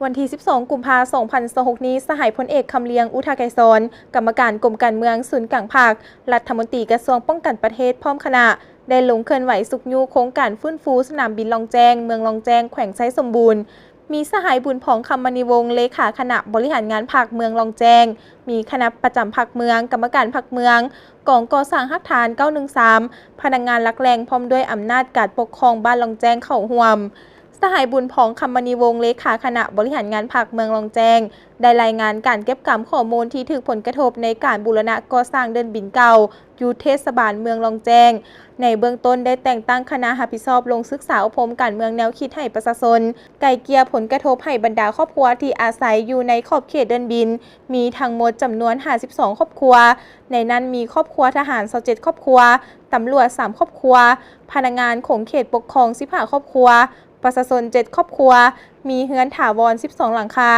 วันที่ 12 กุมภาพันธ์ 2026 นี้สหายพลเอกคำเลียง อุทาไกรสอนกรรมการกรมการเมืองศูนย์กลางภาครัฐมนตรีกระทรวงป้องกันประเทศพร้อมคณะได้ลงเคลื่อนไหวสุกยูโครงการฟื้นฟูสนามบินลองแจ้งเมืองลองแจ้งแขวงไซสมบูรณ์มีสหายบุญผองคำมณีวงศ์เลขาคณะบริหารงานภาคเมืองลองแจ้งมีคณะประจำภาคเมืองกรรมการภาคเมืองกองก่อสร้างฮักฐาน 913 พนักงานหลักแรงพร้อมด้วยอำนาจการปกครองบ้านลองแจ้งเข้าร่วมสหายบุญผองคำมณีวงศ์เลขาคณะบริหารงานภาคเมืองลองแจ้งได้รายงานการเก็บกำข้อมูลที่ถึงผลกระทบในการบูรณะก่อสร้างเดินบินเก่าอยู่เทศบาลเมืองลองแจ้งในเบื้องต้นได้แต่งตั้งคณะรับผิดชอบลงศึกษาอบรมการเมืองแนวคิดให้ประชาชนไกลเกลี่ยผลกระทบให้บรรดาครอบครัวที่อาศัยอยู่ในขอบเขตเดินบินมีทั้งหมดจำนวน52ครอบครัวในนั้นมีครอบครัวทหาร27ครอบครัวตำรวจ3ครอบครัวพนักงานของเขตปกครอง15ครอบครัวประชาชน7ครอบครัวมีเฮือนถาวร12หลังคา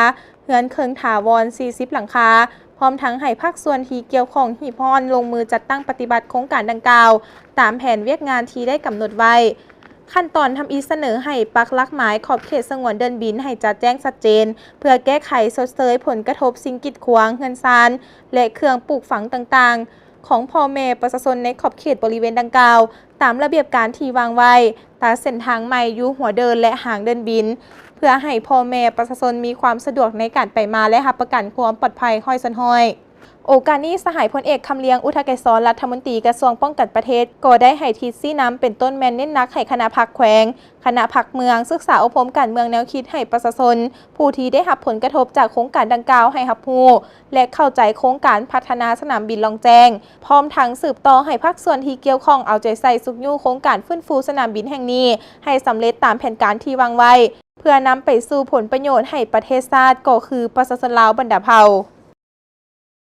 เฮือนเคิงถาวร40หลังคาพร้อมทั้งให้ภาคส่วนที่เกี่ยวข้องหีบฮ้อนลงมือจัดตั้งปฏิบัติโครงการดังกล่าวตามแผนเวียกงานที่ได้กำหนดไว้ขั้นตอนทำอีเสนอให้ปักหลักหมายขอบเขตสงวนเดินบินให้จัดแจ้งชัดเจนเพื่อแก้ไขชดเชยผลกระทบสิ่งกีดขวางเงินซานและเครื่องปลูกฝังต่างๆของพ่อแม่ประชาชนในขอบเขตบริเวณดังกล่าวตามระเบียบการที่วางไว้ตามเส้นทางใหม่อยู่หัวเดินและหางเดินบินเพื่อให้พ่อแม่ประชาชนมีความสะดวกในการไปมาและรับประกันความปลอดภัยห้อยซ้อนห้อยโอกาสนี้สหายพลเอกคำเลียง อุทาไกรสอนรัฐมนตรีกระทรวงป้องกันประเทศก็ได้ให้ทิศซี่น้ำเป็นต้นแมนเน้นนักให้คณะพักแขวงคณะพักเมืองศึกษาอบรมการเมืองแนวคิดให้ประชาชนผู้ที่ได้รับผลกระทบจากโครงการดังกล่าวให้รับรู้และเข้าใจโครงการพัฒนาสนามบินลองแจ้งพร้อมทั้งสืบต่อให้ภาคส่วนที่เกี่ยวข้องเอาใจใส่สุกยูโครงการฟื้นฟูสนามบินแห่งนี้ให้สำเร็จตามแผนการที่วางไว้เพื่อนำไปสู่ผลประโยชน์ให้ประเทศชาติก็คือประชาชนลาวบรรดาเผ่า